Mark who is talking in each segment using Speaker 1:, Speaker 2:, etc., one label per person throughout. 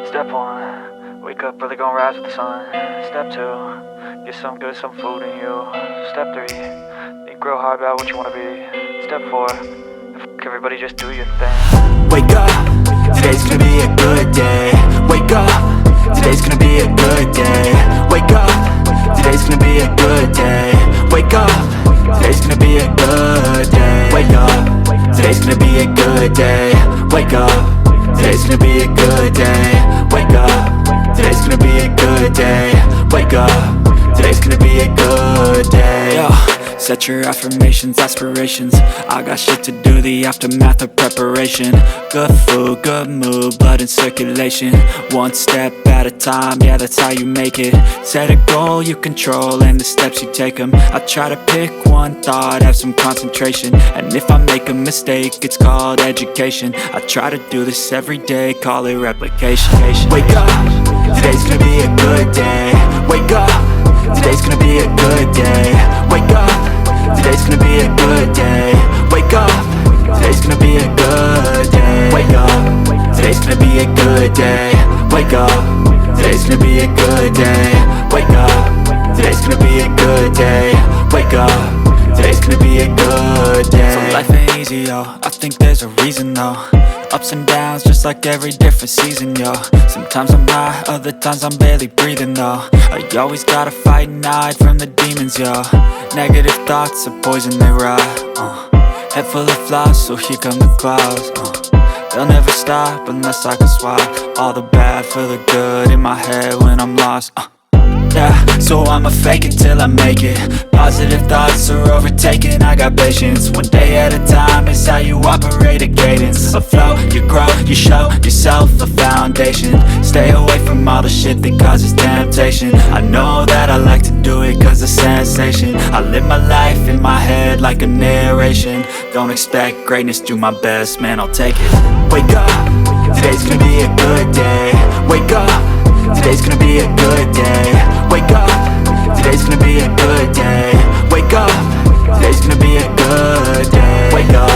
Speaker 1: Step 1, wake up early, gonna rise with the sun. Step 2, get some good, some food in you. Step 3, think real hard about what you wanna be. Step 4, fuck everybody, just do your thing.
Speaker 2: Wake up, today's gonna be a good day. Wake up, today's gonna be a good day. Wake up, today's gonna be a good day. Wake up, today's gonna be a good day. Wake up, today's gonna be a good day. Wake up, today's gonna be a good day. Wake up, today's gonna be a good day. Wake up, today's gonna be a good day. Yo, set your affirmations, aspirations. I got shit to do, the aftermath of preparation. Good food, good mood, blood in circulation. One step at a time, yeah, that's how you make it. Set a goal you control and the steps you take them. I try to pick one thought, have some concentration. And if I make a mistake, it's called education. I try to do this every day, call it replication. Wake up, today's gonna be a good day. Wake up, today's gonna be a good day. Wake up, today's gonna be a good day. Wake up, today's gonna be a good day. Wake up, today's gonna be a good day. Wake up, today's gonna be a good day. Wake up, today's gonna be a good day. Wake up, today's gonna be a good day. So life ain't easy, yo, I think there's a reason though. Ups and downs, just like every different season, yo. Sometimes I'm high, other times I'm barely breathing, though. I always gotta fight and hide from the demons, yo. Negative thoughts are poison, they rot. Head full of flies, so here come the clouds. They'll never stop unless I can swap all the bad for the good in my head when I'm lost. Yeah, so I'ma fake it till I make it. Positive thoughts are overtaken, I got patience. One day at a time is how you operate a cadence. A flow, you grow, you show yourself a foundation. Stay away from all the shit that causes temptation. I know that I like to do it cause it's sensation. I live my life in my head like a narration. Don't expect greatness, do my best, man, I'll take it. Wake up, today's gonna be a good day. Wake up, today's gonna be a good day. Wake up, today's gonna be a good day. Wake up, today's gonna be a good day. Wake up,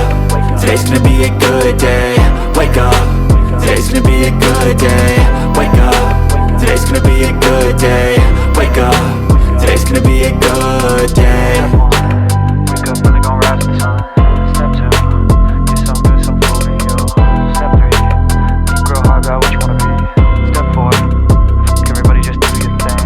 Speaker 2: today's gonna be a good day. Wake up, today's gonna be a good day. Wake up, today's gonna be a good day. Wake up, today's gonna be a good day.
Speaker 1: Wake up early, gonna rise with the sun. Step 2, get some good, some food in you. Step 3, think real hard about what you wanna be. Step 4, fuck everybody, just do your thing.